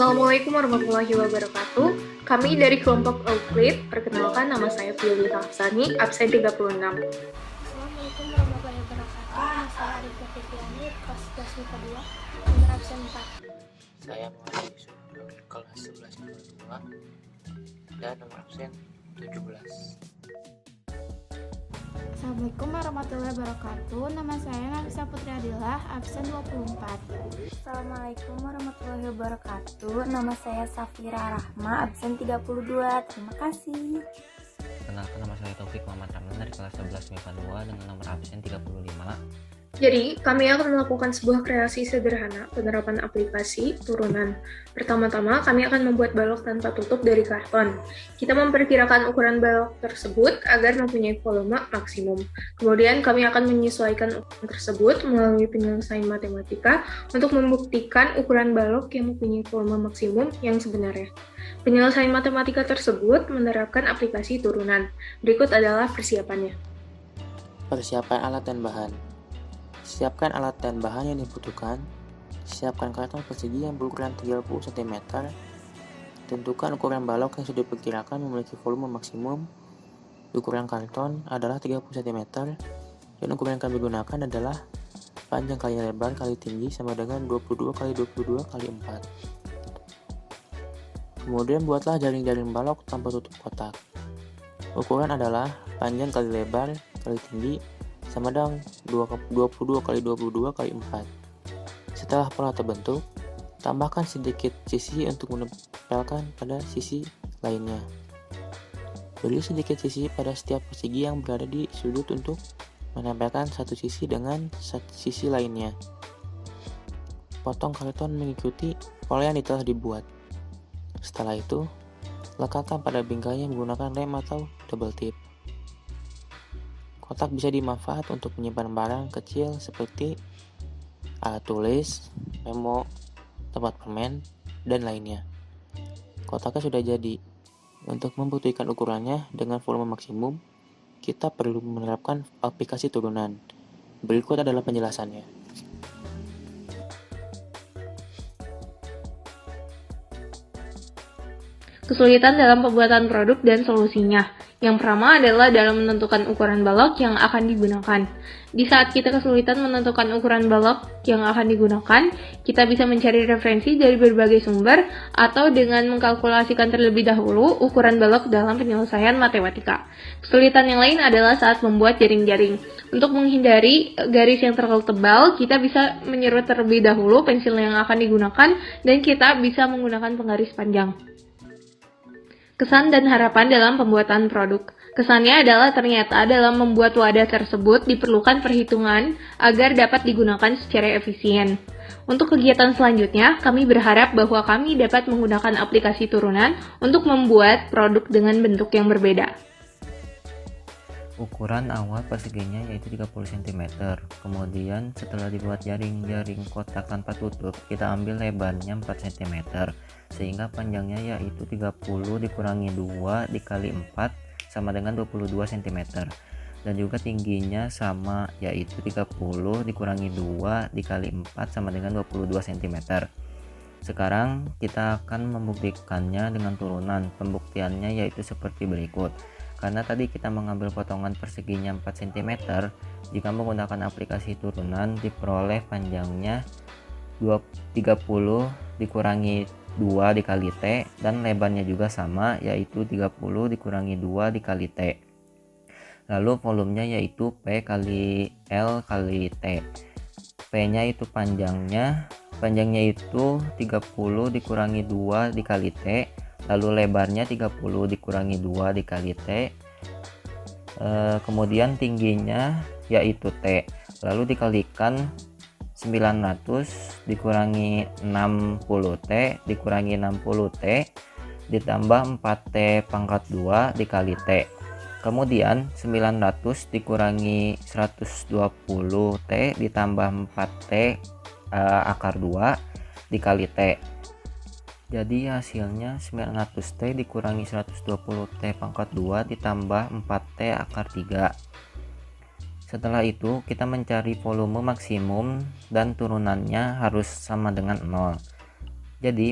Assalamualaikum warahmatullahi wabarakatuh. Kami dari kelompok Euclid, perkenalkan nama saya Fioli Hafsani, absen 36. Assalamualaikum warahmatullahi wabarakatuh. Nama saya Arifia Fitriani, kelas 11 MIPA 2, nomor absen 4. Saya Muhammad Yusuf, kelas 11 MIPA 2 dan nomor absen 17. Assalamualaikum warahmatullahi wabarakatuh. Nama saya Nafisa Putri Adilah, absen 24. Assalamualaikum warahmatullahi wabarakatuh. Nama saya Safira Rahma, absen 32. Terima kasih. Kenalkan, nama saya Taufik Muhammad Ramlan dari kelas 11 MIPA 2 dengan nomor absen 35. Jadi, kami akan melakukan sebuah kreasi sederhana penerapan aplikasi turunan. Pertama-tama, kami akan membuat balok tanpa tutup dari karton. Kita memperkirakan ukuran balok tersebut agar mempunyai volume maksimum. Kemudian, kami akan menyesuaikan ukuran tersebut melalui penyelesaian matematika untuk membuktikan ukuran balok yang mempunyai volume maksimum yang sebenarnya. Penyelesaian matematika tersebut menerapkan aplikasi turunan. Berikut adalah persiapannya. Persiapan alat dan bahan. Siapkan alat dan bahan yang dibutuhkan. Siapkan karton persegi yang berukuran 30 cm. Tentukan ukuran balok yang sudah diperkirakan memiliki volume maksimum. Ukuran karton adalah 30 cm dan ukuran yang kami gunakan adalah panjang kali lebar kali tinggi sama dengan 22 kali 22 kali 4. Kemudian buatlah jaring-jaring balok tanpa tutup kotak. Ukuran adalah panjang kali lebar kali tinggi sama dengan 22 kali 22 kali 4. Setelah pola terbentuk, tambahkan sedikit sisi untuk menempelkan pada sisi lainnya. Beri sedikit sisi pada setiap persegi yang berada di sudut untuk menempelkan satu sisi dengan sisi lainnya. Potong karton mengikuti pola yang telah dibuat. Setelah itu, lekatkan pada bingkainya menggunakan lem atau double tip. Kotak bisa dimanfaatkan untuk menyimpan barang kecil seperti alat tulis, memo, tempat permen, dan lainnya. Kotaknya sudah jadi. Untuk membuktikan ukurannya dengan volume maksimum, kita perlu menerapkan aplikasi turunan. Berikut adalah penjelasannya. Kesulitan dalam pembuatan produk dan solusinya. Yang pertama adalah dalam menentukan ukuran balok yang akan digunakan. Di saat kita kesulitan menentukan ukuran balok yang akan digunakan, kita bisa mencari referensi dari berbagai sumber atau dengan mengkalkulasikan terlebih dahulu ukuran balok dalam penyelesaian matematika. Kesulitan yang lain adalah saat membuat jaring-jaring. Untuk menghindari garis yang terlalu tebal, kita bisa menyerut terlebih dahulu pensil yang akan digunakan dan kita bisa menggunakan penggaris panjang. Kesan dan harapan dalam pembuatan produk. Kesannya adalah ternyata dalam membuat wadah tersebut diperlukan perhitungan agar dapat digunakan secara efisien. Untuk kegiatan selanjutnya, kami berharap bahwa kami dapat menggunakan aplikasi turunan untuk membuat produk dengan bentuk yang berbeda. Ukuran awal perseginya yaitu 30 cm. Kemudian setelah dibuat jaring-jaring kotak tanpa tutup, kita ambil lebarnya 4 cm. Sehingga panjangnya yaitu 30 dikurangi 2 dikali 4 sama dengan 22 cm. Dan juga tingginya sama yaitu 30 dikurangi 2 dikali 4 sama dengan 22 cm. Sekarang kita akan membuktikannya dengan turunan. Pembuktiannya yaitu seperti berikut. Karena tadi kita mengambil potongan perseginya 4 cm, jika menggunakan aplikasi turunan diperoleh panjangnya 30 dikurangi 2 dikali T dan lebarnya juga sama yaitu 30 dikurangi 2 dikali T. Lalu volumenya yaitu P kali L kali T. P-nya itu panjangnya itu 30 dikurangi 2 dikali T. Lalu lebarnya 30 dikurangi 2 dikali T. Kemudian tingginya yaitu T. Lalu dikalikan 900 dikurangi 60T dikurangi 60T ditambah 4T pangkat 2 dikali T. Kemudian 900 dikurangi 120T ditambah 4T akar 2 dikali T. Jadi hasilnya 900T dikurangi 120T pangkat 2 ditambah 4T akar 3. Setelah itu kita mencari volume maksimum dan turunannya harus sama dengan 0. Jadi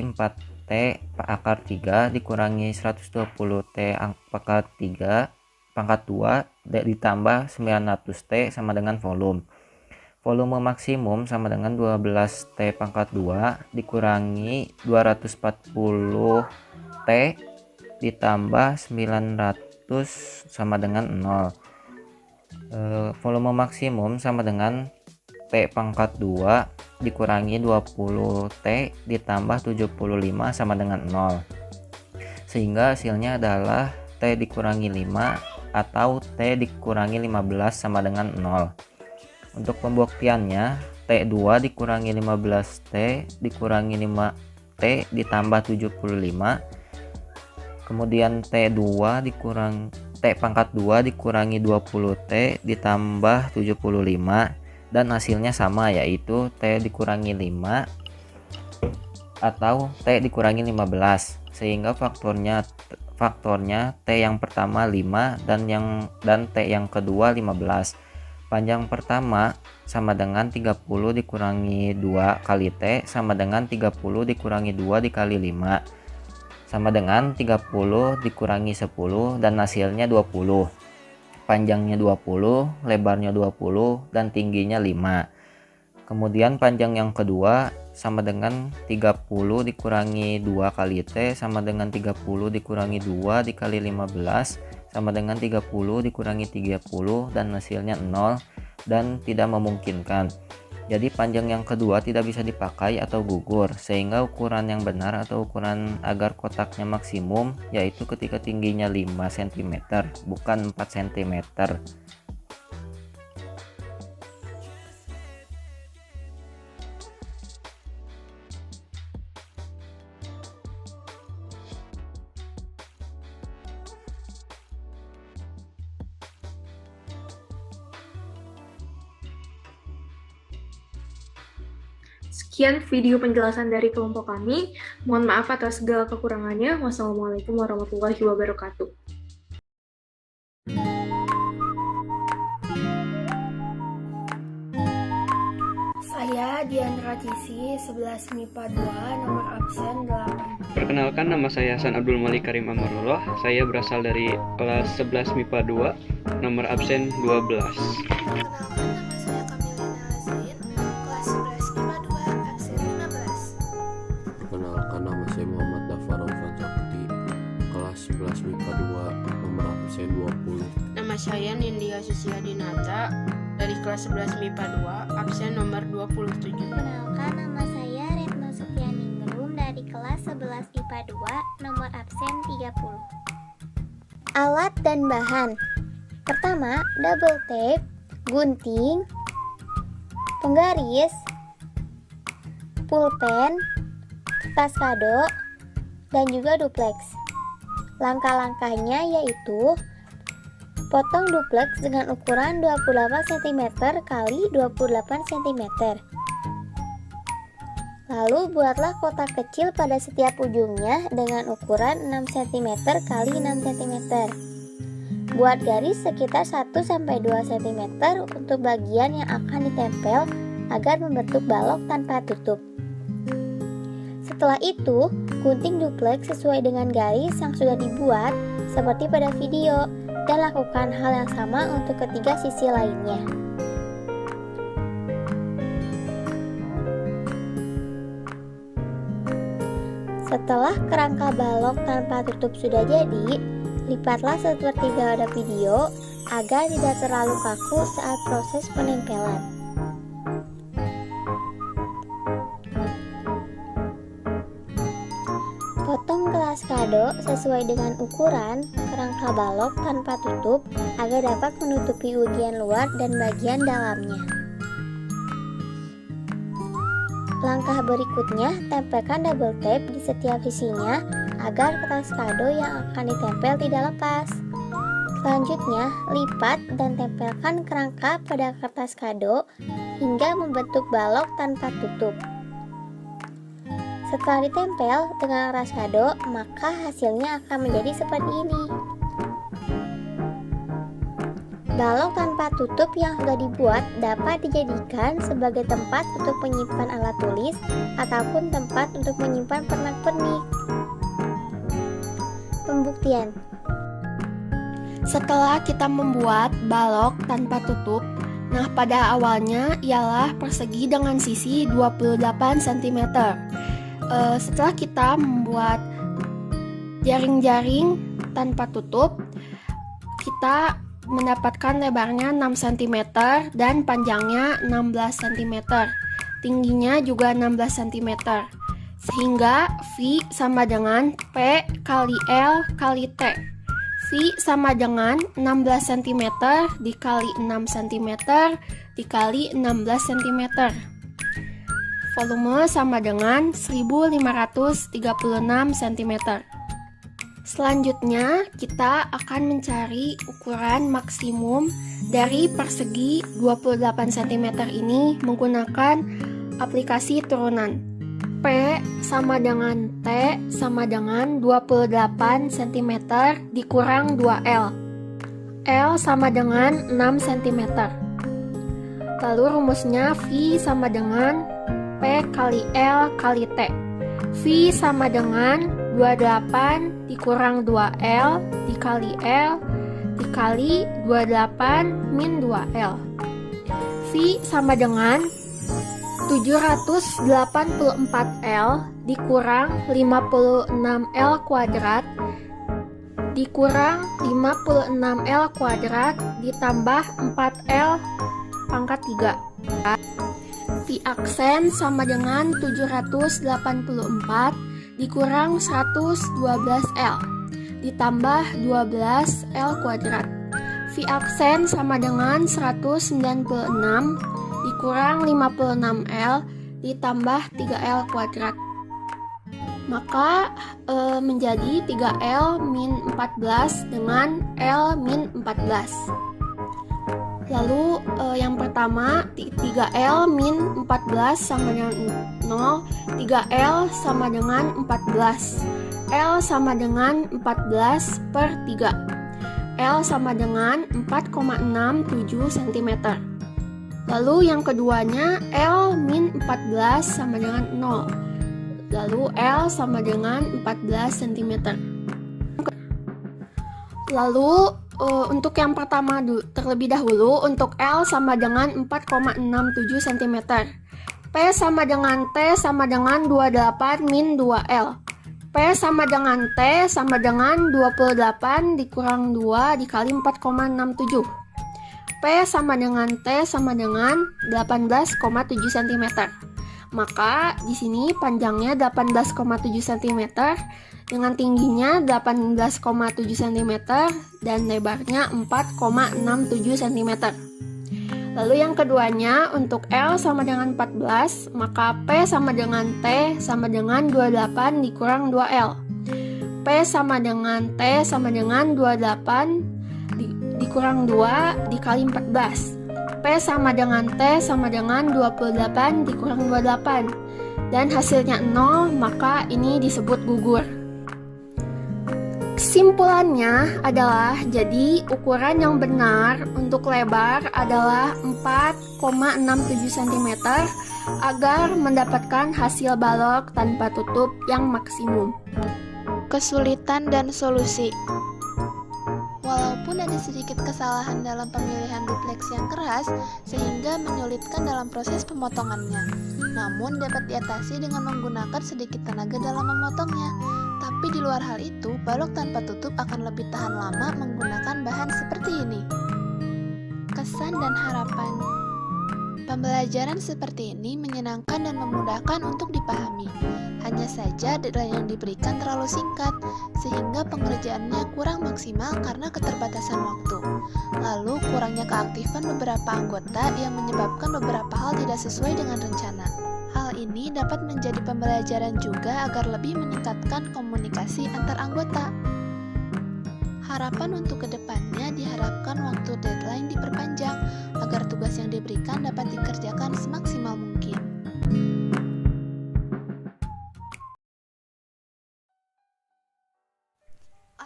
T akar 3 dikurangi 120 T pangkat 3 pangkat 2 ditambah 900 T sama dengan volume. Volume maksimum sama dengan 12 T pangkat 2 dikurangi 240 T ditambah 900 sama dengan 0. Volume maksimum sama dengan T pangkat 2 dikurangi 20 T ditambah 75 sama dengan 0. Sehingga hasilnya adalah T dikurangi 5 atau T dikurangi 15 sama dengan 0. Untuk pembuktiannya, T2 dikurangi 15 T dikurangi 5 T ditambah 75. Kemudian T2 dikurang T pangkat 2 dikurangi 20 T ditambah 75 dan hasilnya sama, yaitu T dikurangi 5 atau T dikurangi 15. Sehingga faktornya T yang pertama 5 dan T yang kedua 15. Panjang pertama sama dengan 30 dikurangi 2 kali T sama dengan 30 dikurangi 2 dikali 5 sama dengan 30 dikurangi 10 dan hasilnya 20. Panjangnya 20, lebarnya 20, dan tingginya 5. Kemudian panjang yang kedua sama dengan 30 dikurangi 2 kali T sama dengan 30 dikurangi 2 dikali 15 sama dengan 30 dikurangi 30 dan hasilnya 0 dan tidak memungkinkan. Jadi panjang yang kedua tidak bisa dipakai atau gugur, sehingga ukuran yang benar atau ukuran agar kotaknya maksimum yaitu ketika tingginya 5 cm bukan 4 cm. Sekian video penjelasan dari kelompok kami. Mohon maaf atas segala kekurangannya. Wassalamualaikum warahmatullahi wabarakatuh. Saya Diandra Cisi, 11 MIPA 2, nomor absen 8. Perkenalkan, nama saya Hasan Abdul Malik Karim Amarullah. Saya berasal dari kelas 11 MIPA 2, nomor absen 12. Perkenalkan, nama saya Kamilina Azrin, kelas 11 MIPA 2, absen 15. Perkenalkan, nama saya Muhammad Dafarul Fatakti, kelas 11 MIPA 2, nomor absen 20. Nama saya Nindya Susiadinata, dari kelas 11 MIPA 2, absen nomor 27. Perkenalkan, nama saya Retno Sufianingrum dari kelas 11 IPA 2, nomor absen 30. Alat dan bahan. Pertama, double tape, gunting, penggaris, pulpen, kertas kado, dan juga duplex. Langkah-langkahnya yaitu potong duplex dengan ukuran 28 cm kali 28 cm. Lalu buatlah kotak kecil pada setiap ujungnya dengan ukuran 6 cm kali 6 cm. Buat garis sekitar 1-2 cm untuk bagian yang akan ditempel agar membentuk balok tanpa tutup. Setelah itu, gunting duplex sesuai dengan garis yang sudah dibuat seperti pada video dan lakukan hal yang sama untuk ketiga sisi lainnya. Setelah kerangka balok tanpa tutup sudah jadi, lipatlah sepertiga pada video agar tidak terlalu kaku saat proses penempelan. Potong gelas kado sesuai dengan ukuran kerangka balok tanpa tutup agar dapat menutupi bagian luar dan bagian dalamnya. Langkah berikutnya, tempelkan double tape di setiap sisinya agar kertas kado yang akan ditempel tidak lepas. Selanjutnya, lipat dan tempelkan kerangka pada kertas kado hingga membentuk balok tanpa tutup. Setelah ditempel dengan kertas kado, maka hasilnya akan menjadi seperti ini. Balok tanpa tutup yang sudah dibuat dapat dijadikan sebagai tempat untuk menyimpan alat tulis ataupun tempat untuk menyimpan pernak-pernik. Pembuktian. Setelah kita membuat balok tanpa tutup, nah pada awalnya ialah persegi dengan sisi 28 cm. Setelah kita membuat jaring-jaring tanpa tutup, kita mendapatkan lebarnya 6 cm dan panjangnya 16 cm. Tingginya juga 16 cm. Sehingga V sama dengan P kali L kali T. V sama dengan 16 cm dikali 6 cm dikali 16 cm. Volume sama dengan 1536 cm. Selanjutnya, kita akan mencari ukuran maksimum dari persegi 28 cm ini menggunakan aplikasi turunan. P sama dengan T sama dengan 28 cm dikurang 2L. L sama dengan 6 cm. Lalu rumusnya V sama dengan P kali L kali T. V sama dengan 28 dikurang 2L dikali L dikali 28 min 2L. V sama dengan 784L dikurang 56L kuadrat dikurang 56L kuadrat ditambah 4L pangkat 3. V aksen sama dengan 784 dikurang 112L ditambah 12L kuadrat. V aksen sama dengan 196 dikurang 56L ditambah 3L kuadrat. Maka menjadi 3L min 14 dengan L min 14. Lalu yang pertama 3L min 14 sama dengan 0, 3L sama dengan 14, L sama dengan 14 per 3, L sama dengan 4,67 cm. Lalu yang keduanya L min 14 sama dengan 0, lalu L sama dengan 14 cm. Lalu untuk yang pertama terlebih dahulu, untuk L sama dengan 4,67 cm. P sama dengan T sama dengan 28 min 2L. P sama dengan T sama dengan 28 dikurang 2 dikali 4,67. P sama dengan T sama dengan 18,7 cm. Maka di sini panjangnya 18,7 cm dengan tingginya 18,7 cm dan lebarnya 4,67 cm. Lalu yang keduanya untuk L sama dengan 14, maka P sama dengan T sama dengan 28 dikurang 2L. P sama dengan T sama dengan 28 dikurang 2 dikali 14. P sama dengan T sama dengan 28 dikurang 28. Dan hasilnya 0, maka ini disebut gugur. Kesimpulannya adalah jadi ukuran yang benar untuk lebar adalah 4,67 cm agar mendapatkan hasil balok tanpa tutup yang maksimum. Kesulitan dan solusi. Walaupun ada sedikit kesalahan dalam pemilihan duplex yang keras sehingga menyulitkan dalam proses pemotongannya, namun dapat diatasi dengan menggunakan sedikit tenaga dalam memotongnya. Tapi di luar hal itu, balok tanpa tutup akan lebih tahan lama menggunakan bahan seperti ini. Kesan dan harapan. Pembelajaran seperti ini menyenangkan dan memudahkan untuk dipahami. Hanya saja deadline yang diberikan terlalu singkat, sehingga pengerjaannya kurang maksimal karena keterbatasan waktu. Lalu kurangnya keaktifan beberapa anggota yang menyebabkan beberapa hal tidak sesuai dengan rencana. Hal ini dapat menjadi pembelajaran juga agar lebih meningkatkan komunikasi antar anggota. Harapan untuk kedepannya diharapkan waktu deadline diperpanjang agar tugas yang diberikan dapat dikerjakan semaksimal mungkin.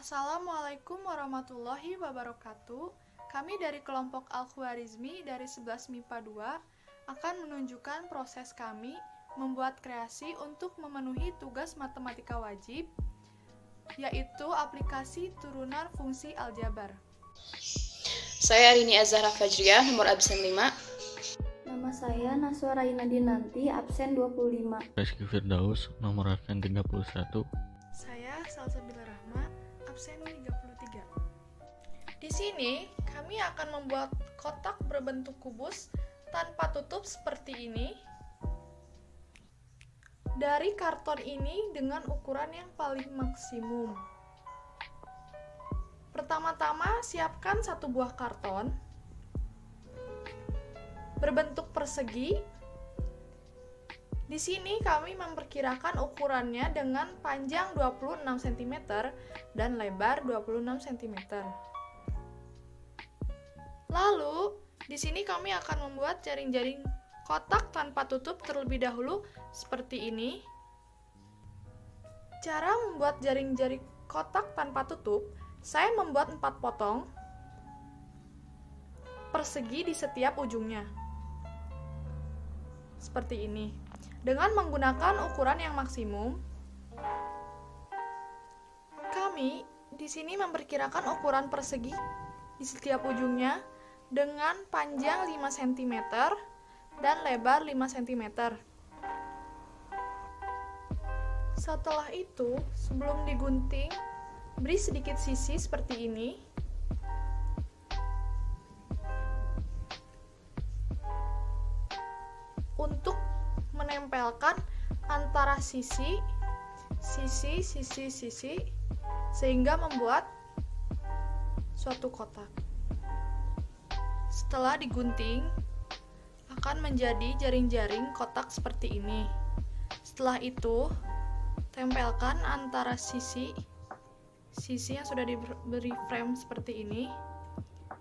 Assalamualaikum warahmatullahi wabarakatuh. Kami dari kelompok Al-Khwarizmi dari 11 MIPA 2 akan menunjukkan proses kami membuat kreasi untuk memenuhi tugas matematika wajib, yaitu aplikasi turunan fungsi aljabar. Saya Arini Azhara Fajriah, nomor absen 5. Nama saya Naswa Raina Dinanti, absen 25. Rizky Firdaus, nomor absen 31. Saya Salsabila Rahma, absen 33. Di sini, kami akan membuat kotak berbentuk kubus tanpa tutup seperti ini dari karton ini dengan ukuran yang paling maksimum. Pertama-tama, siapkan satu buah karton berbentuk persegi. Di sini kami memperkirakan ukurannya dengan panjang 26 cm dan lebar 26 cm. Lalu, di sini kami akan membuat jaring-jaring kotak tanpa tutup terlebih dahulu seperti ini. Cara membuat jaring-jaring kotak tanpa tutup, saya membuat 4 potong persegi di setiap ujungnya. Seperti ini. Dengan menggunakan ukuran yang maksimum, kami di sini memperkirakan ukuran persegi di setiap ujungnya dengan panjang 5 cm dan lebar 5 cm. Setelah itu, sebelum digunting, beri sedikit sisi seperti ini. Untuk menempelkan antara sisi sehingga membuat suatu kotak. Setelah digunting, akan menjadi jaring-jaring kotak seperti ini. Setelah itu, tempelkan antara sisi yang sudah diberi frame seperti ini,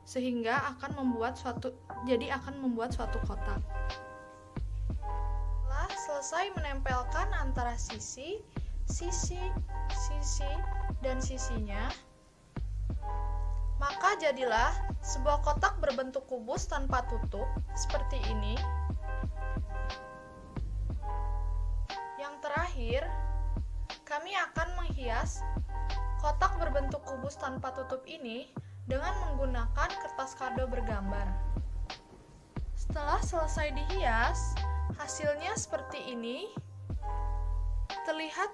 sehingga akan membuat suatu kotak. Setelah selesai menempelkan antara sisi, dan sisinya, maka jadilah sebuah kotak berbentuk kubus tanpa tutup seperti ini. Yang terakhir, kami akan menghias kotak berbentuk kubus tanpa tutup ini dengan menggunakan kertas kado bergambar. Setelah selesai dihias, hasilnya seperti ini. Terlihat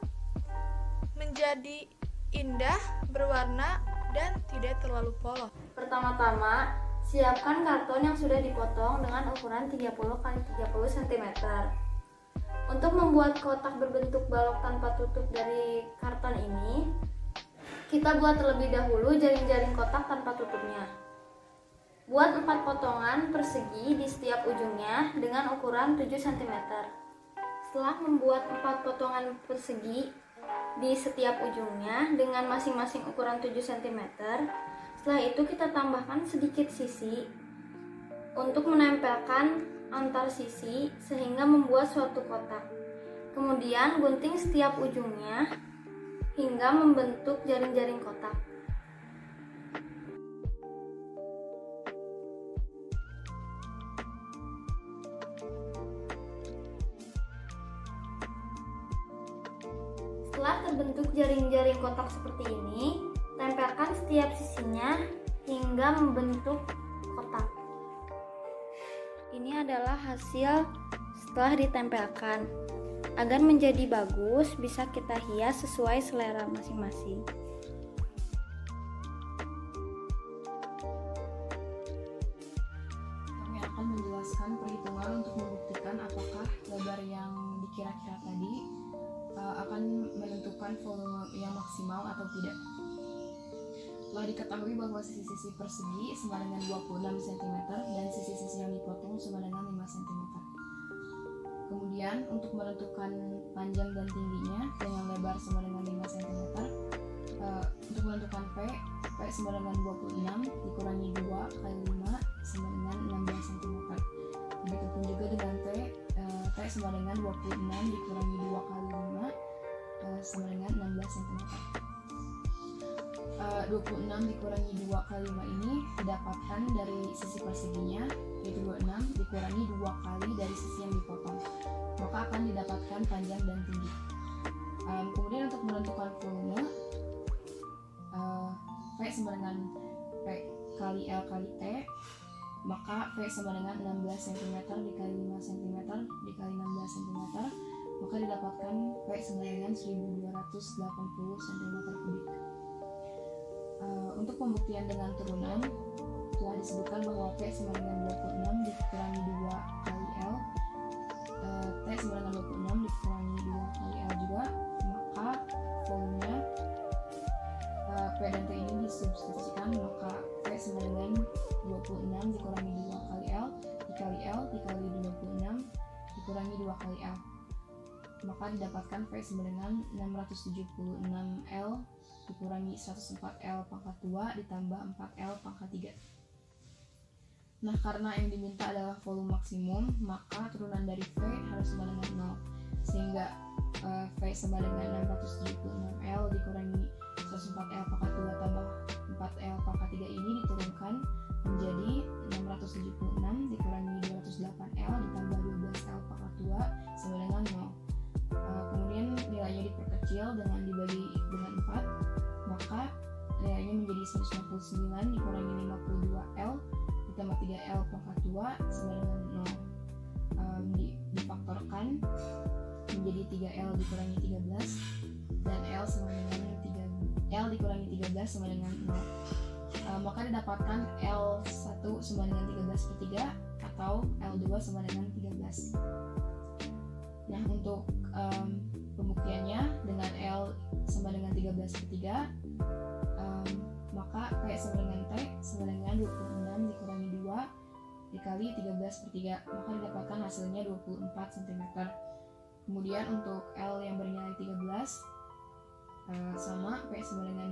menjadi indah, berwarna, dan tidak terlalu polos. Pertama-tama, siapkan karton yang sudah dipotong dengan ukuran 30 x 30 cm. Untuk membuat kotak berbentuk balok tanpa tutup dari karton ini, kita buat terlebih dahulu jaring-jaring kotak tanpa tutupnya. Buat 4 potongan persegi di setiap ujungnya dengan ukuran 7 cm. Setelah membuat 4 potongan persegi di setiap ujungnya dengan masing-masing ukuran 7 cm, setelah itu kita tambahkan sedikit sisi untuk menempelkan antar sisi sehingga membuat suatu kotak. Kemudian gunting setiap ujungnya hingga membentuk jaring-jaring kotak. Setelah terbentuk jaring-jaring kotak seperti ini, tempelkan setiap sisinya hingga membentuk kotak. Ini adalah hasil setelah ditempelkan. Agar menjadi bagus, bisa kita hias sesuai selera masing-masing. Kami akan menjelaskan perhitungan untuk membuktikan apakah lebar yang dikira-kira tadi akan menentukan volume yang maksimal atau tidak. Telah diketahui bahwa sisi-sisi persegi sama dengan 26 cm dan sisi-sisi yang dipotong sama dengan 5 cm. Kemudian untuk menentukan panjang dan tingginya dengan lebar sama dengan 5 cm, untuk menentukan P sama dengan 26 dikurangi 2 kali 5 sama dengan 16 cm. Begitupun juga dengan T sama dengan 26 dikurangi 2 kali 5 sama dengan 16 cm. 26 dikurangi 2 kali 5 ini didapatkan dari sisi perseginya, yaitu 26, dikurangi 2 kali dari sisi yang dipotong, maka akan didapatkan panjang dan tinggi. Kemudian untuk menentukan volume, V sama dengan P kali L kali T, maka V sama dengan 16 cm dikali 5 cm dikali 16 cm, maka didapatkan V sama dengan 1280 cm3. Untuk pembuktian dengan turunan, telah disebutkan bahwa P sama dengan 26 dikurangi 2 kali L, T sama dengan 26 dikurangi 2 kali L juga, maka volumenya P dan T ini disubstitusikan, maka P sama dengan 26 dikurangi 2 kali L dikali 26 dikurangi 2 kali L, maka didapatkan V sama dengan 676 L dikurangi 104 L pangkat 2 ditambah 4 L pangkat 3. Nah, karena yang diminta adalah volume maksimum, maka turunan dari V harus sama dengan 0, sehingga V sama dengan 676 L dikurangi 104 L pangkat 2 tambah 4 L pangkat 3 ini diturunkan menjadi 676 dikurangi 208 L ditambah 12 L pangkat 2 sama dengan 0. Kemudian nilainya diperkecil dengan dibagi dengan 4, maka nilainya menjadi 159 dikurangi 52 L ditambah 3 L pangkat 2 sama dengan 0. Difaktorkan menjadi 3 L dikurangi 13 dan L sama dengan 3 L dikurangi 13 sama dengan 0. Maka didapatkan L1 sama dengan 13/3 atau L2 sama dengan 13. Nah, untuk pembuktiannya dengan L sama dengan 13/3, maka P sama dengan T sama dengan 26 dikurangi 2 dikali 13/3, maka didapatkan hasilnya 24 cm. Kemudian untuk L yang bernilai 13 sama P sama dengan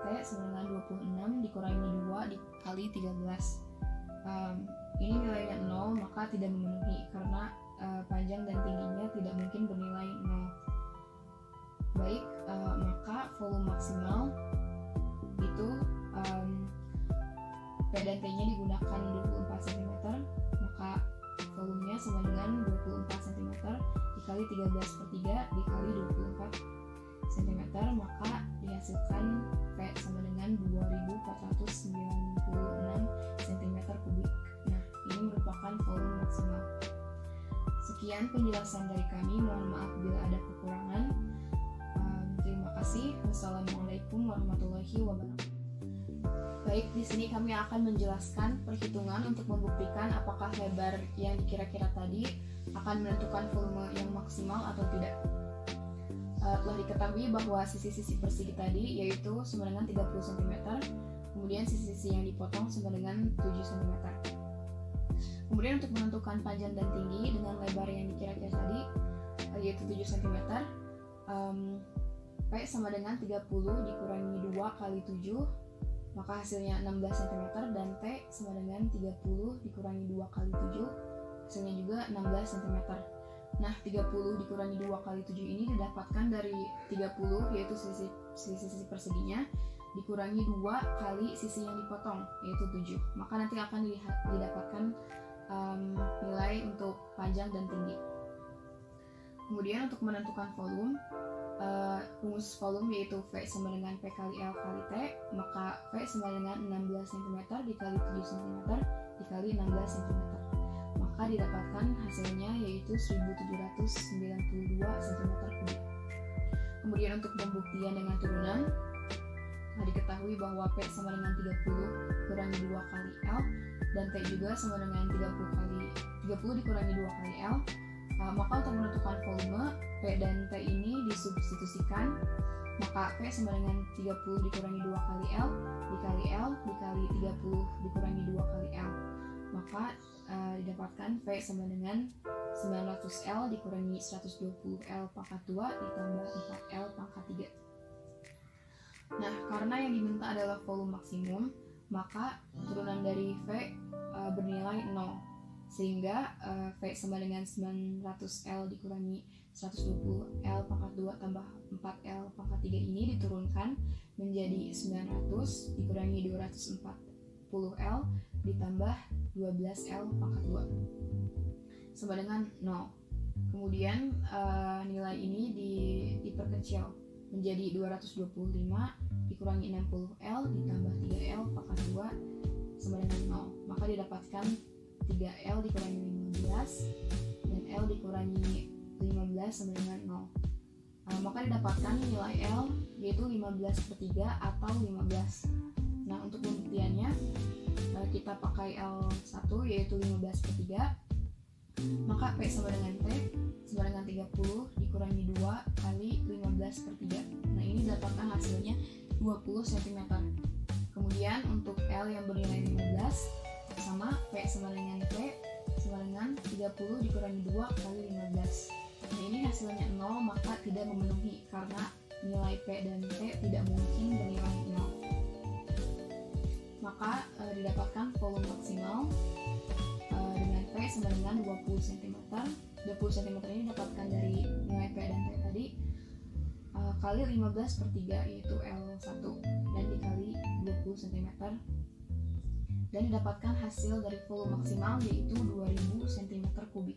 T sama dengan 26 dikurangi 2 dikali 13. Ini nilainya 0, maka tidak memenuhi karena panjang dan tingginya tidak mungkin bernilai 0. Baik, maka volume maksimal itu P dan T nya digunakan 24 cm, maka volumenya sama dengan 24 cm dikali 13/3 dikali 24 cm, maka dihasilkan P sama dengan 2496 cm3. Nah, ini merupakan volume maksimal. Sekian penjelasan dari kami, mohon maaf bila ada kekurangan. Terima kasih. Wassalamualaikum warahmatullahi wabarakatuh. Baik, di sini kami akan menjelaskan perhitungan untuk membuktikan apakah lebar yang dikira-kira tadi akan menentukan volume yang maksimal atau tidak. Telah diketahui bahwa sisi-sisi persegi tadi yaitu sama dengan 30 cm, kemudian sisi-sisi yang dipotong sama dengan 7 cm. Kemudian untuk menentukan panjang dan tinggi dengan lebar yang dikira-kira tadi yaitu 7 cm, P sama dengan 30 dikurangi 2 kali 7, maka hasilnya 16 cm, dan T sama dengan 30 dikurangi 2 kali 7, hasilnya juga 16 cm. Nah, 30 dikurangi 2 kali 7 ini didapatkan dari 30 yaitu sisi perseginya dikurangi 2 kali sisi yang dipotong yaitu 7, maka nanti akan didapatkan nilai untuk panjang dan tinggi. Kemudian untuk menentukan volume, rumus volume yaitu V sama dengan P kali L kali T, maka V sama dengan 16 cm dikali 7 cm dikali 16 cm, maka didapatkan hasilnya yaitu 1792 cm3. Kemudian untuk pembuktian dengan turunan, diketahui bahwa P sama dengan 30 kurangi 2 kali L dan T juga sama dengan 30 dikurangi 2 kali L, maka untuk menentukan volume P dan T ini disubstitusikan, maka P sama dengan 30 dikurangi 2 kali L dikali 30 dikurangi 2 kali L, maka didapatkan V sama dengan 900 L dikurangi 120 L pangkat 2 ditambah 4 L pangkat 3. Nah, karena yang diminta adalah volume maksimum, maka turunan dari V bernilai 0, sehingga V sama dengan 900 L dikurangi 120 L pangkat 2 tambah 4 L pangkat 3 ini diturunkan menjadi 900 dikurangi 204 10L ditambah 12L pangkat 2 sama dengan 0. Kemudian nilai ini diperkecil menjadi 225 dikurangi 60L ditambah 3L pangkat 2 sama dengan 0. Maka didapatkan 3L dikurangi 15 dan L dikurangi 15 sama dengan 0. Maka didapatkan nilai L yaitu 15/3 atau 15. Nah, untuk pembuktiannya kita pakai L1 yaitu 15/3. Maka P sama dengan T sama dengan 30 dikurangi 2 kali 15/3. Nah, ini dapatkan hasilnya 20 cm. Kemudian untuk L yang bernilai 15 sama P sama dengan T sama dengan 30 dikurangi 2 kali 15. Nah, ini hasilnya 0, maka tidak memenuhi karena nilai P dan T tidak mungkin bernilai 0. Maka didapatkan volume maksimal dengan P sama dengan 20 cm. 20 cm ini didapatkan dari nilai P dan T tadi kali 15/3 yaitu L1 dan dikali 20 cm. Dan didapatkan hasil dari volume maksimal yaitu 2000 cm3.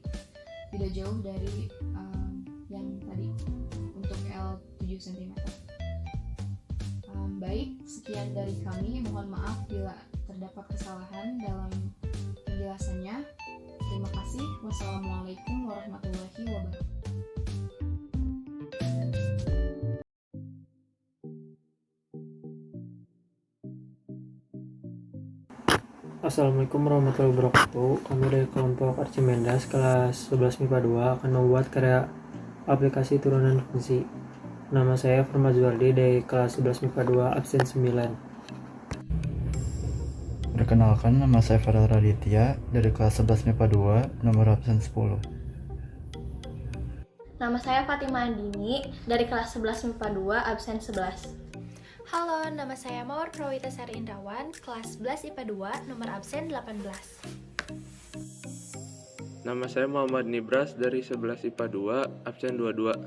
Tidak jauh dari yang tadi untuk L7 cm. Baik, sekian dari kami. Mohon maaf bila terdapat kesalahan dalam penjelasannya. Terima kasih. Wassalamualaikum warahmatullahi wabarakatuh. Assalamualaikum warahmatullahi wabarakatuh. Kami dari kelompok Archimedes kelas 11 MIPA 2 akan membuat karya aplikasi turunan fungsi. Nama saya Firman Zuardi dari kelas 11 MIPA 2 absen 9. Perkenalkan, nama saya Farel Raditya dari kelas 11 MIPA 2 nomor absen 10. Nama saya Fatima Andini dari kelas 11 MIPA 2 absen 11. Halo, nama saya Mawar Prawita Sari Indrawan, kelas 11 IPA 2, nomor absen 18. Nama saya Muhammad Nibras dari 11 IPA 2, absen 22.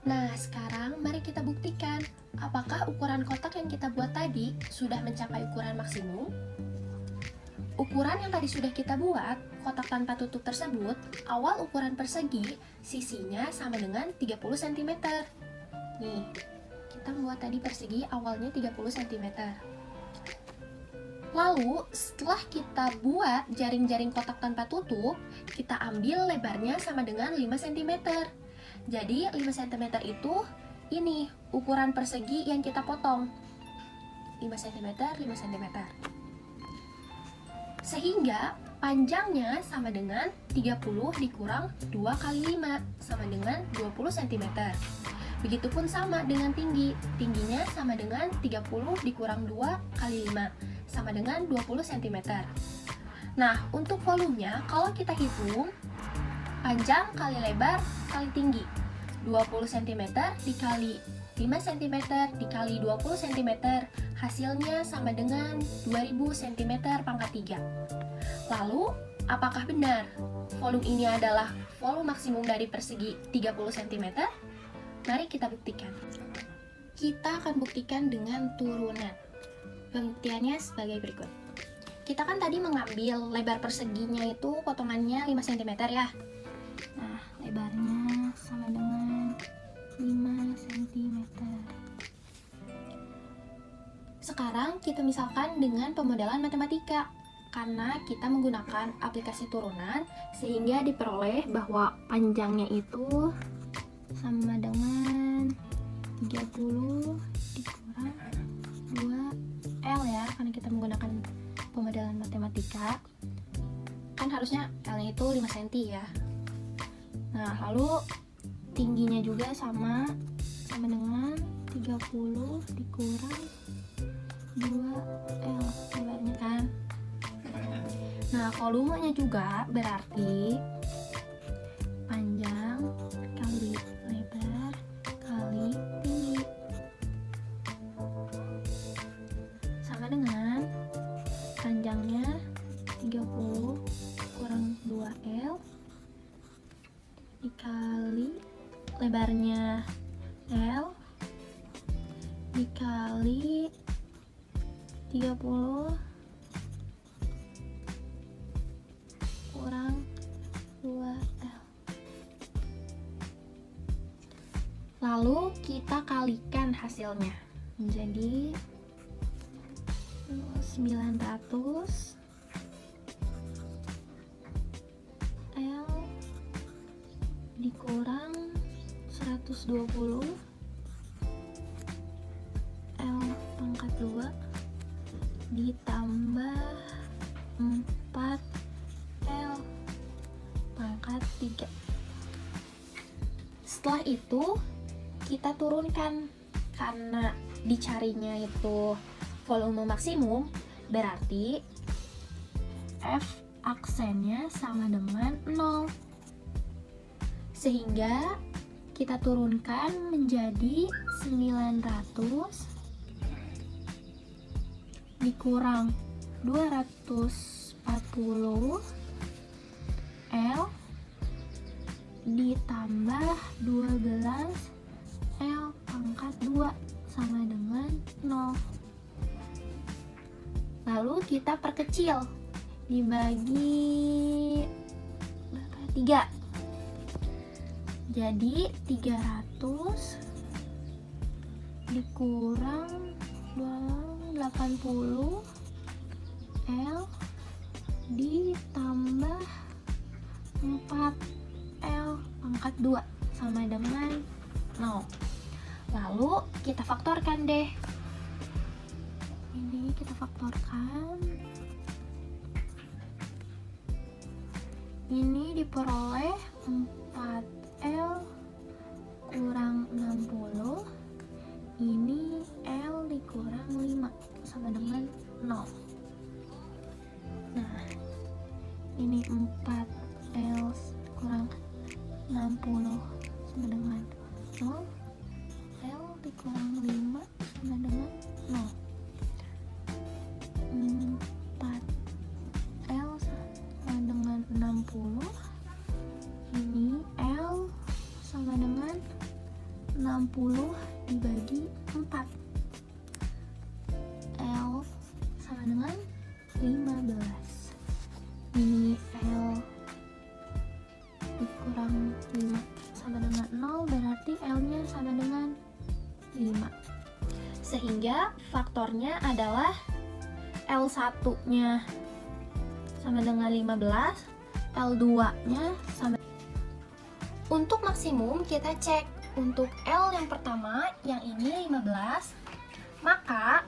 Nah, sekarang mari kita buktikan apakah ukuran kotak yang kita buat tadi sudah mencapai ukuran maksimum. Ukuran yang tadi sudah kita buat, kotak tanpa tutup tersebut, awal ukuran persegi, sisinya sama dengan 30 cm. Nih, kita buat tadi persegi awalnya 30 cm. Lalu, setelah kita buat jaring-jaring kotak tanpa tutup, kita ambil lebarnya sama dengan 5 cm. Jadi 5 cm itu ini ukuran persegi yang kita potong. 5 cm, 5 cm. Sehingga panjangnya sama dengan 30 dikurang 2 kali 5 sama dengan 20 cm. Begitupun sama dengan tinggi. Tingginya sama dengan 30 dikurang 2 kali 5 sama dengan 20 cm. Nah, untuk volumenya kalau kita hitung panjang kali lebar kali tinggi, 20 cm dikali 5 cm dikali 20 cm, hasilnya sama dengan 2000 cm pangkat 3. Lalu, apakah benar volume ini adalah volume maksimum dari persegi 30 cm? Mari kita buktikan. Kita akan buktikan dengan turunan. Pembuktiannya sebagai berikut. Kita kan tadi mengambil lebar perseginya itu potongannya 5 cm ya. Nah, lebarnya sama dengan 5 cm. Sekarang kita misalkan dengan pemodelan matematika. Karena kita menggunakan aplikasi turunan, sehingga diperoleh bahwa panjangnya itu sama dengan 30 dikurang 2L ya, karena kita menggunakan pemodelan matematika. Kan harusnya L-nya itu 5 cm ya. Nah, lalu tingginya juga sama dengan 30 dikurang 2L lebarnya kan. Nah, volumenya juga berarti panjang kali lebar kali tinggi sama dengan panjangnya 30 kurang 2L dikali lebarnya L dikali 30 kurang 2L. Lalu kita kalikan hasilnya menjadi 900 L dikurang 120 L pangkat 2 ditambah 4 L pangkat 3. Setelah itu kita turunkan, karena dicarinya itu volume maksimum, berarti F aksennya sama dengan 0, sehingga kita turunkan menjadi 900 dikurang 240 L ditambah 12 L pangkat 2 sama dengan 0. Lalu kita perkecil dibagi 3. Jadi 300 dikurang 80 L ditambah 4 L pangkat 2 sama dengan 0. Lalu kita faktorkan deh. Ini kita faktorkan. Ini diperoleh 4L kurang 60. Ini L dikurang 5 sama dengan 0. Nah, ini 4L kurang 60 sama dengan 0. L dikurang 5 sama dengan 0. 4L sama dengan 60. Ini L sama dengan 60 dibagi 4. L sama dengan 15. Ini L dikurang 5 sama dengan 0, berarti L-nya sama dengan 5. Sehingga faktornya adalah L1-nya sama dengan 15, L2-nya sama. Untuk maksimum kita cek. Untuk L yang pertama, yang ini 15, maka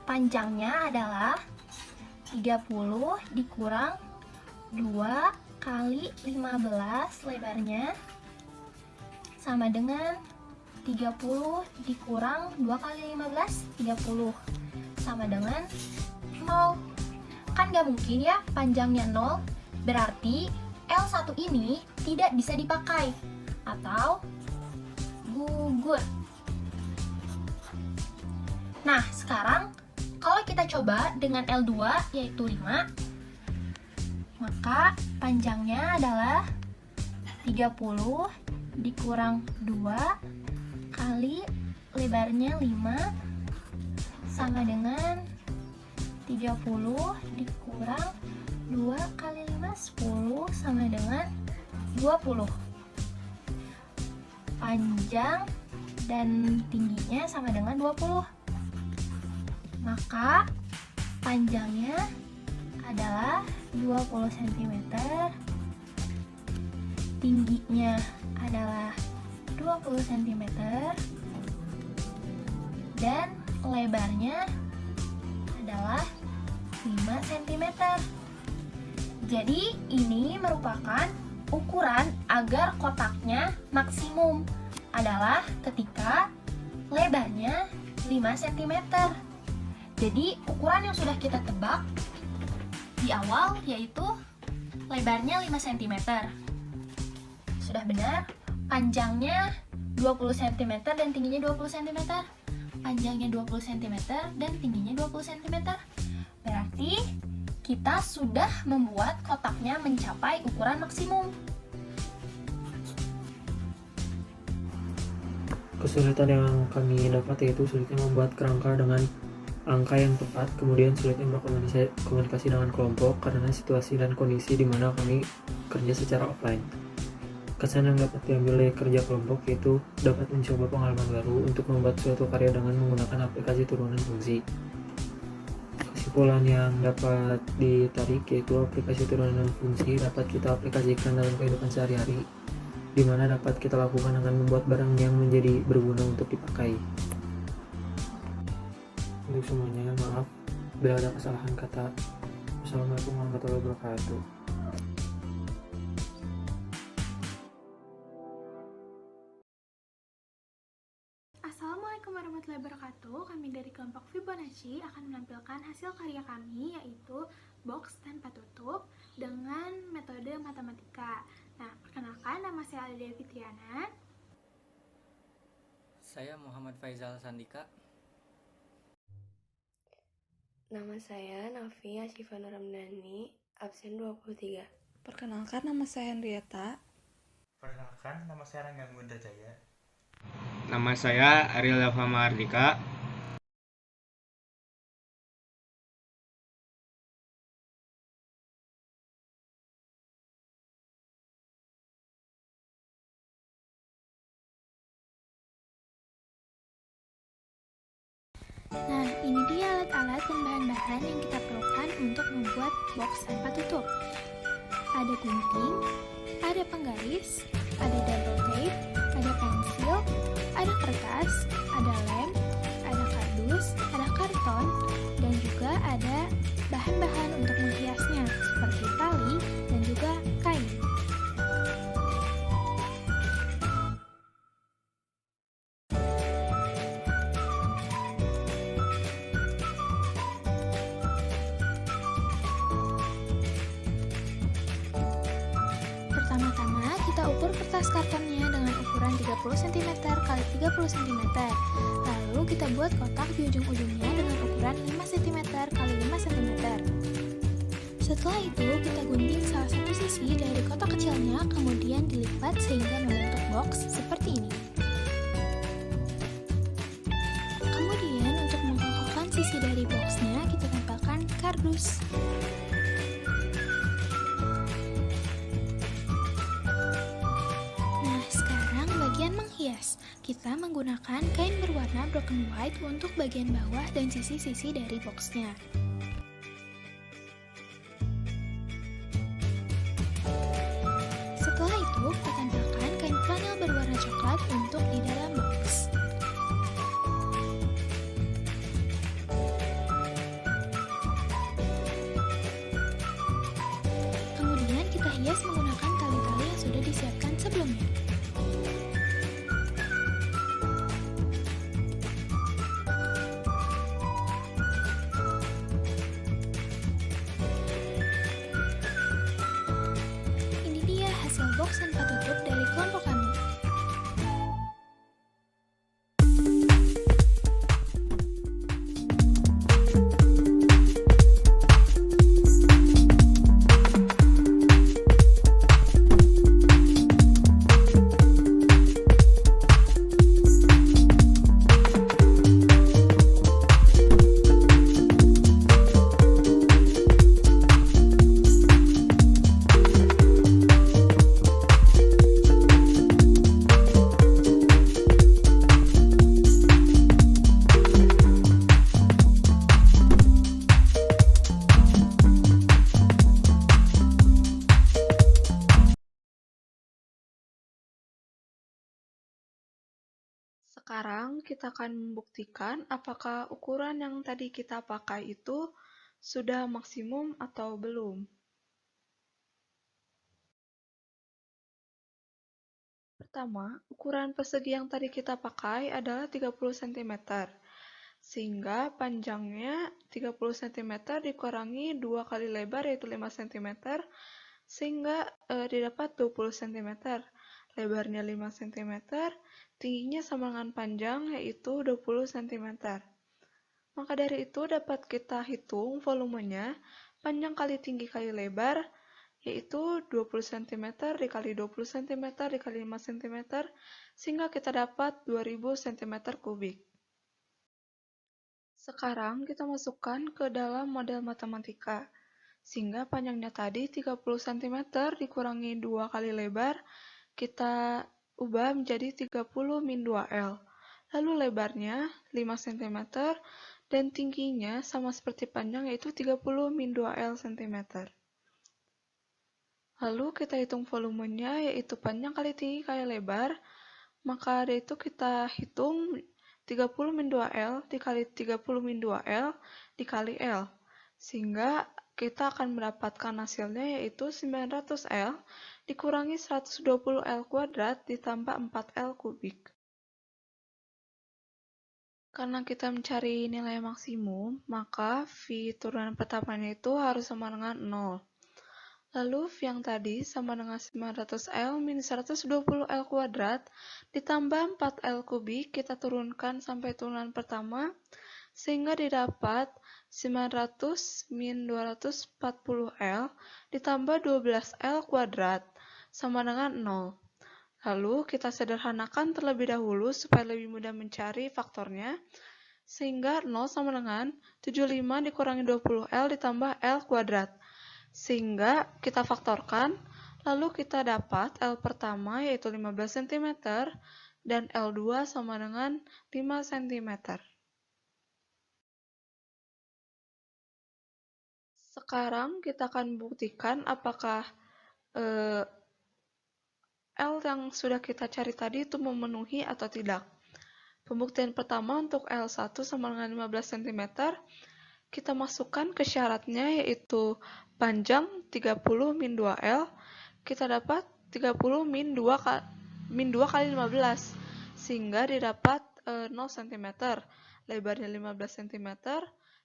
panjangnya adalah 30 dikurang 2 kali 15 lebarnya sama dengan 30 dikurang 2 kali 15, 30 sama dengan 0. Kan gak mungkin ya panjangnya 0, berarti L1 ini tidak bisa dipakai atau gugur. Nah, sekarang kalau kita coba dengan L2 yaitu 5, maka panjangnya adalah 30 dikurang 2 kali lebarnya 5 sama dengan 30 dikurang 2 kali 5, 10 sama dengan 20. Panjang dan tingginya sama dengan 20. Maka panjangnya adalah 20 cm, tingginya adalah 20 cm, dan lebarnya adalah 5 cm. Jadi ini merupakan ukuran agar kotaknya maksimum adalah ketika lebarnya 5 cm. Jadi ukuran yang sudah kita tebak di awal yaitu lebarnya 5 cm. Sudah benar, panjangnya 20 cm dan tingginya 20 cm. Panjangnya 20 cm dan tingginya 20 cm. Berarti kita sudah membuat kotaknya mencapai ukuran maksimum. Kesulitan yang kami dapat yaitu sulitnya membuat kerangka dengan angka yang tepat, kemudian sulitnya berkomunikasi dengan kelompok karena situasi dan kondisi di mana kami kerja secara offline. Kesan yang dapat diambil dari kerja kelompok yaitu dapat mencoba pengalaman baru untuk membuat suatu karya dengan menggunakan aplikasi turunan fungsi. Kesimpulan yang dapat ditarik yaitu aplikasi turunan fungsi dapat kita aplikasikan dalam kehidupan sehari-hari, di mana dapat kita lakukan dengan membuat barang yang menjadi berguna untuk dipakai. Untuk semuanya, maaf bila ada kesalahan kata. Wassalamualaikum warahmatullahi wabarakatuh. Assalamualaikum warahmatullahi wabarakatuh. Kami dari kelompok Fibonacci akan menampilkan hasil karya kami, yaitu box tanpa tutup dengan metode matematika. Nah, perkenalkan, nama saya Alida Fitriana. Saya Muhammad Faizal Sandika. Nama saya Nafi Ashifan Ramdhani, absen 23. Perkenalkan, nama saya Henrietta. Perkenalkan, nama saya Rangga Mundrajaya. Nama saya Ariel Dava Mahardika. Nah, ini dia alat-alat dan bahan-bahan yang kita perlukan untuk membuat box tanpa tutup. Ada gunting, ada penggaris, ada double tape, ada pensil, ada kertas, ada lem, ada kardus, ada karton, dan juga ada bahan-bahan untuk menghiasnya seperti tali dan juga kain. Pertama-tama kita ukur kertas kartonnya dengan ukuran 30 cm x 30 cm. Lalu kita buat kotak di ujung-ujungnya dengan ukuran 5 cm x 5 cm. Setelah itu kita gunting salah satu sisi dari kotak kecilnya, kemudian dilipat sehingga membentuk box seperti ini. Kemudian untuk mengkokohkan sisi dari boxnya kita tempelkan kardus. Menghias, kita menggunakan kain berwarna broken white untuk bagian bawah dan sisi-sisi dari boxnya. Setelah itu, kita tempelkan kain flanel berwarna coklat untuk di dalam box. Kemudian kita hias menggunakan tali-tali yang sudah disiapkan sebelumnya. Box tanpa tutup dari kelompok kami. Sekarang kita akan membuktikan apakah ukuran yang tadi kita pakai itu sudah maksimum atau belum. Pertama, ukuran persegi yang tadi kita pakai adalah 30 cm. Sehingga panjangnya 30 cm dikurangi 2 kali lebar yaitu 5 cm, sehingga didapat 20 cm. Lebarnya 5 cm, tingginya sama dengan panjang yaitu 20 cm. Maka dari itu dapat kita hitung volumenya panjang kali tinggi kali lebar yaitu 20 cm dikali 20 cm dikali 5 cm, sehingga kita dapat 2000 cm3. Sekarang kita masukkan ke dalam model matematika, sehingga panjangnya tadi 30 cm dikurangi 2 kali lebar, kita ubah menjadi 30 min 2L. Lalu lebarnya 5 cm dan tingginya sama seperti panjang yaitu 30 min 2L cm. Lalu kita hitung volumenya yaitu panjang kali tinggi kali lebar, maka dari itu kita hitung 30 min 2L dikali 30 min 2L dikali L, sehingga kita akan mendapatkan hasilnya yaitu 900L dikurangi 120L kuadrat ditambah 4L kubik. Karena kita mencari nilai maksimum, maka V turunan pertamanya itu harus sama dengan 0. Lalu V yang tadi sama dengan 900L min 120L kuadrat ditambah 4L kubik, kita turunkan sampai turunan pertama, sehingga didapat 900 min 240L ditambah 12L kuadrat sama dengan 0. Lalu kita sederhanakan terlebih dahulu supaya lebih mudah mencari faktornya, sehingga 0 sama dengan 75 dikurangi 20L ditambah L kuadrat. Sehingga kita faktorkan, lalu kita dapat L pertama yaitu 15 cm dan L2 sama dengan 5 cm. Sekarang kita akan buktikan apakah L yang sudah kita cari tadi itu memenuhi atau tidak. Pembuktian pertama untuk L1 sama dengan 15 cm, kita masukkan ke syaratnya yaitu panjang 30 min 2L, kita dapat 30 min 2 kali 15, sehingga didapat 0 cm, lebarnya 15 cm,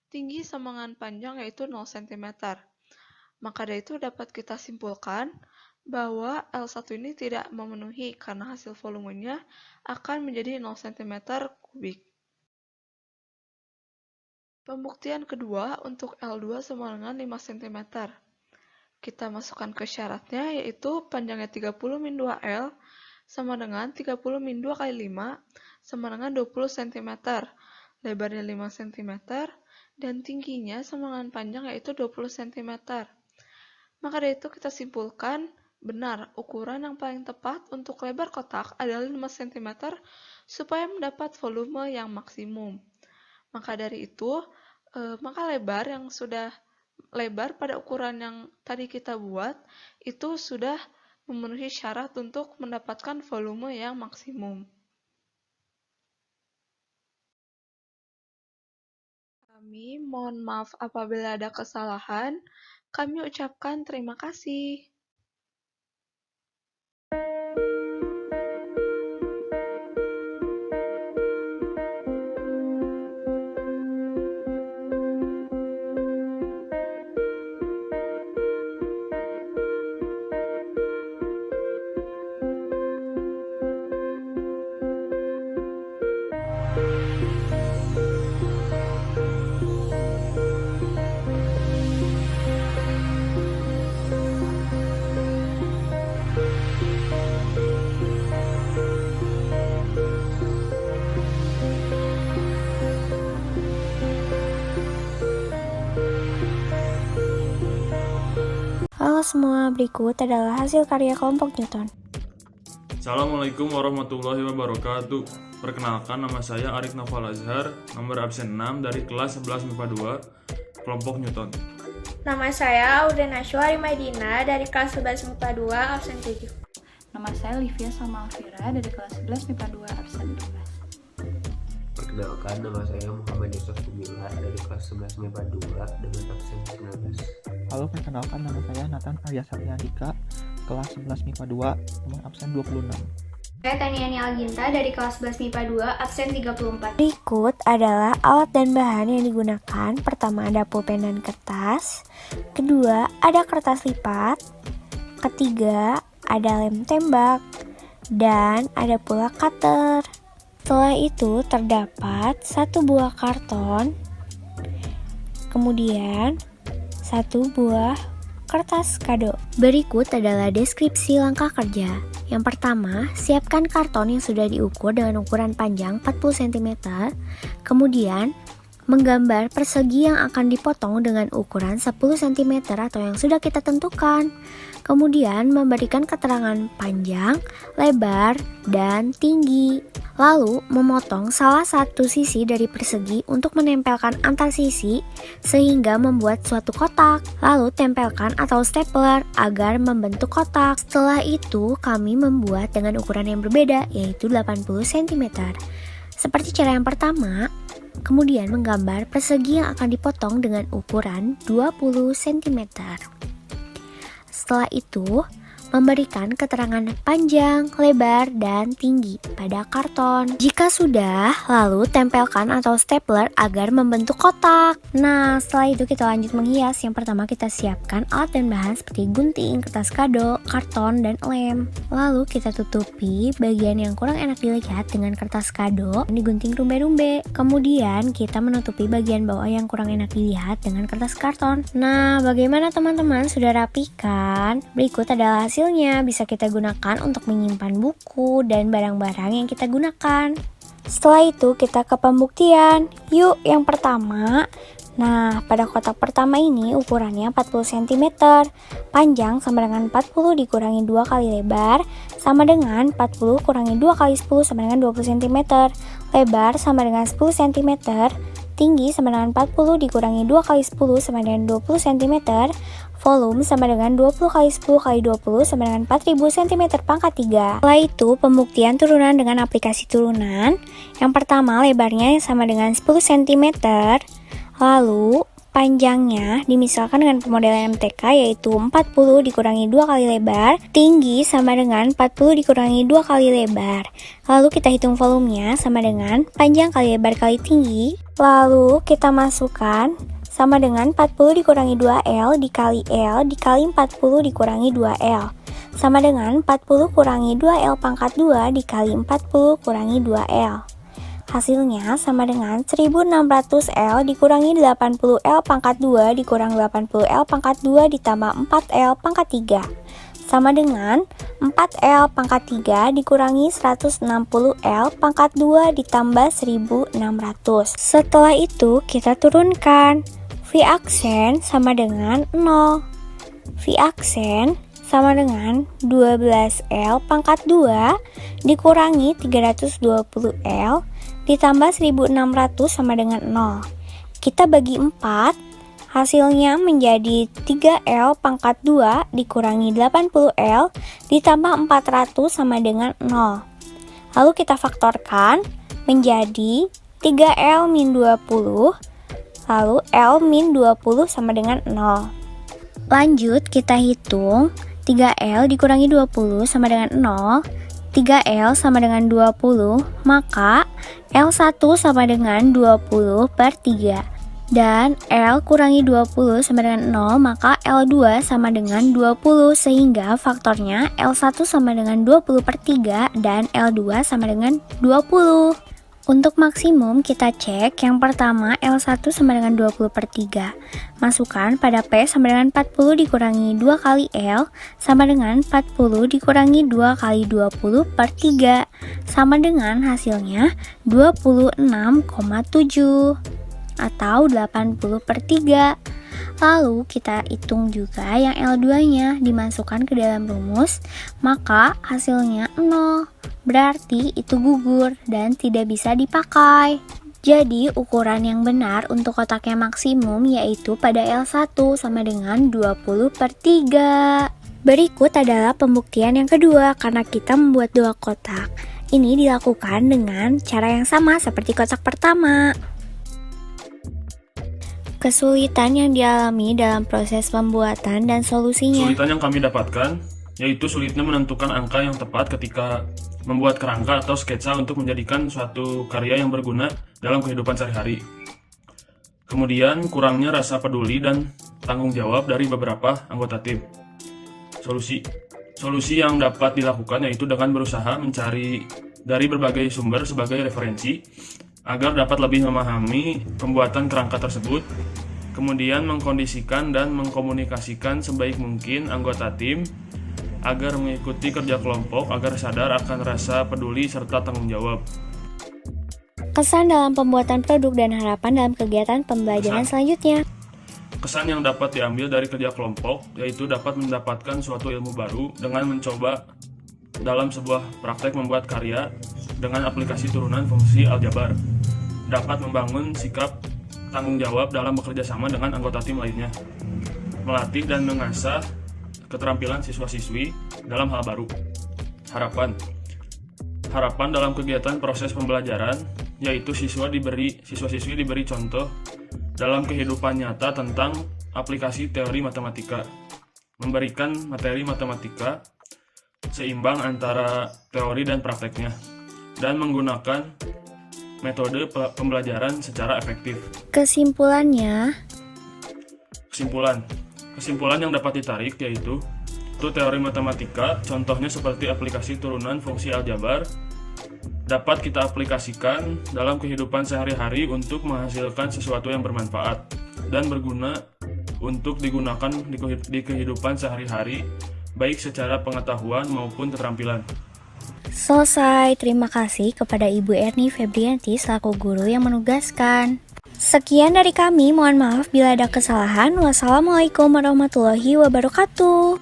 tinggi sama dengan panjang yaitu 0 cm. Maka dari itu dapat kita simpulkan bahwa L1 ini tidak memenuhi karena hasil volumenya akan menjadi 0 cm3. Pembuktian kedua untuk L2 sama dengan 5 cm. Kita masukkan ke syaratnya yaitu panjangnya 30 min 2L sama dengan 30 min 2 kali 5 sama dengan 20 cm. Lebarnya 5 cm dan tingginya sama dengan panjang yaitu 20 cm. Maka dari itu kita simpulkan benar ukuran yang paling tepat untuk lebar kotak adalah 5 cm supaya mendapat volume yang maksimum. Maka dari itu, maka lebar yang sudah lebar pada ukuran yang tadi kita buat itu sudah memenuhi syarat untuk mendapatkan volume yang maksimum. Kami mohon maaf apabila ada kesalahan. Kami ucapkan terima kasih. Halo semua, berikut adalah hasil karya kelompok Newton. Assalamualaikum warahmatullahi wabarakatuh. Perkenalkan, nama saya Arik Noval Azhar, nomor absen 6 dari kelas 11 MIPA 2, kelompok Newton. Nama saya Auden Nashwa Rimaidina dari kelas 11 MIPA 2, absen 7. Nama saya Livia Sama Alfira dari kelas 11 MIPA 2, absen 12. Perkenalkan, nama saya Muhammad Yusuf Bumila dari kelas 11 MIPA 2 dengan absen 19. Halo, perkenalkan, nama saya Nathan Arya Satyandika, kelas 11 MIPA 2 dengan absen 26. Saya Taniani Alginta dari kelas 11 MIPA 2, absen 34. Berikut adalah alat dan bahan yang digunakan. Pertama ada pulpen dan kertas. Kedua ada kertas lipat. Ketiga ada lem tembak. Dan ada pula cutter. Setelah itu terdapat 1 buah karton. Kemudian 1 buah kertas kado. Berikut adalah deskripsi langkah kerja. Yang pertama, siapkan karton yang sudah diukur dengan ukuran panjang 40 cm. Kemudian, menggambar persegi yang akan dipotong dengan ukuran 10 cm atau yang sudah kita tentukan. Kemudian, memberikan keterangan panjang, lebar, dan tinggi. Lalu, memotong salah satu sisi dari persegi untuk menempelkan antar sisi sehingga membuat suatu kotak. Lalu, tempelkan atau stapler agar membentuk kotak. Setelah itu, kami membuat dengan ukuran yang berbeda, yaitu 80 cm. Seperti cara yang pertama, kemudian menggambar persegi yang akan dipotong dengan ukuran 20 cm. Setelah itu, memberikan keterangan panjang, lebar, dan tinggi pada karton. Jika sudah, lalu tempelkan atau stapler agar membentuk kotak. Nah, setelah itu kita lanjut menghias. Yang pertama kita siapkan alat dan bahan seperti gunting, kertas kado, karton, dan lem. Lalu kita tutupi bagian yang kurang enak dilihat dengan kertas kado yang digunting rumbe-rumbe. Kemudian kita menutupi bagian bawah yang kurang enak dilihat dengan kertas karton. Nah, bagaimana teman-teman? Sudah rapi kan? Berikut adalah hasilnya. Bisa kita gunakan untuk menyimpan buku dan barang-barang yang kita gunakan. Setelah itu kita ke pembuktian. Yuk, yang pertama. Nah, pada kotak pertama ini ukurannya 40 cm. Panjang sama dengan 40 dikurangi 2 kali lebar sama dengan 40 kurangi 2 kali 10 sama dengan 20 cm. Lebar sama dengan 10 cm. Tinggi sama dengan 40 dikurangi 2 kali 10 sama dengan 20 cm. Volume sama dengan 20 kali 10 kali 20 sama dengan 4000 cm pangkat 3. Setelah itu, pembuktian turunan dengan aplikasi turunan. Yang pertama, lebarnya sama dengan 10 cm. Lalu, panjangnya dimisalkan dengan pemodelan MTK yaitu 40 dikurangi 2 kali lebar. Tinggi sama dengan 40 dikurangi 2 kali lebar. Lalu kita hitung volumenya sama dengan panjang kali lebar kali tinggi. Lalu kita masukkan sama dengan 40 dikurangi 2L dikali L dikali 40 dikurangi 2L. Sama dengan 40 kurangi 2L pangkat 2 dikali 40 kurangi 2L. Hasilnya sama dengan 1600L dikurangi 80L pangkat 2 dikurang 80L pangkat 2 ditambah 4L pangkat 3. Sama dengan 4L pangkat 3 dikurangi 160L pangkat 2 ditambah 1600. Setelah itu kita turunkan. V aksen sama dengan 0. V aksen sama dengan 12L pangkat 2 dikurangi 320L ditambah 1600 sama dengan 0. Kita bagi 4, hasilnya menjadi 3L pangkat 2 dikurangi 80L ditambah 400 sama dengan 0. Lalu kita faktorkan menjadi 3L min 20, lalu L min 20 sama dengan 0. Lanjut kita hitung 3L dikurangi 20 sama dengan 0. 3L sama dengan 20, maka L1 sama dengan 20 per 3. Dan L kurangi 20 sama dengan 0, maka L2 sama dengan 20, sehingga faktornya L1 sama dengan 20 per 3 dan L2 sama dengan 20. Untuk maksimum kita cek yang pertama L1 sama dengan 20 per 3. Masukkan pada P sama dengan 40 dikurangi 2 kali L sama dengan 40 dikurangi 2 kali 20 per 3. Sama dengan hasilnya 26,7 atau 80 per 3. Lalu kita hitung juga yang L2-nya dimasukkan ke dalam rumus, maka hasilnya 0. Berarti itu gugur dan tidak bisa dipakai. Jadi ukuran yang benar untuk kotaknya maksimum yaitu pada L1 sama dengan 20 per 3. Berikut adalah pembuktian yang kedua karena kita membuat 2 kotak. Ini dilakukan dengan cara yang sama seperti kotak pertama. Kesulitan yang dialami dalam proses pembuatan dan solusinya. Kesulitan yang kami dapatkan yaitu sulitnya menentukan angka yang tepat ketika membuat kerangka atau sketsa untuk menjadikan suatu karya yang berguna dalam kehidupan sehari-hari. Kemudian, kurangnya rasa peduli dan tanggung jawab dari beberapa anggota tim. Solusi yang dapat dilakukan yaitu dengan berusaha mencari dari berbagai sumber sebagai referensi agar dapat lebih memahami pembuatan kerangka tersebut, kemudian mengkondisikan dan mengkomunikasikan sebaik mungkin anggota tim agar mengikuti kerja kelompok agar sadar akan rasa peduli serta tanggung jawab. Kesan dalam pembuatan produk dan harapan dalam kegiatan pembelajaran selanjutnya. Kesan yang dapat diambil dari kerja kelompok yaitu dapat mendapatkan suatu ilmu baru dengan mencoba dalam sebuah praktek membuat karya dengan aplikasi turunan fungsi aljabar, dapat membangun sikap tanggung jawab dalam bekerja sama dengan anggota tim lainnya, melatih dan mengasah keterampilan siswa-siswi dalam hal baru. Harapan dalam kegiatan proses pembelajaran yaitu siswa-siswi diberi contoh dalam kehidupan nyata tentang aplikasi teori matematika, memberikan materi matematika seimbang antara teori dan prakteknya, dan menggunakan metode pembelajaran secara efektif. Kesimpulan yang dapat ditarik yaitu teori matematika, contohnya seperti aplikasi turunan fungsi aljabar, dapat kita aplikasikan dalam kehidupan sehari-hari untuk menghasilkan sesuatu yang bermanfaat dan berguna untuk digunakan di kehidupan sehari-hari, baik secara pengetahuan maupun keterampilan. Selesai, terima kasih kepada Ibu Erni Febrianti selaku guru yang menugaskan. Sekian dari kami, mohon maaf bila ada kesalahan. Wassalamualaikum warahmatullahi wabarakatuh.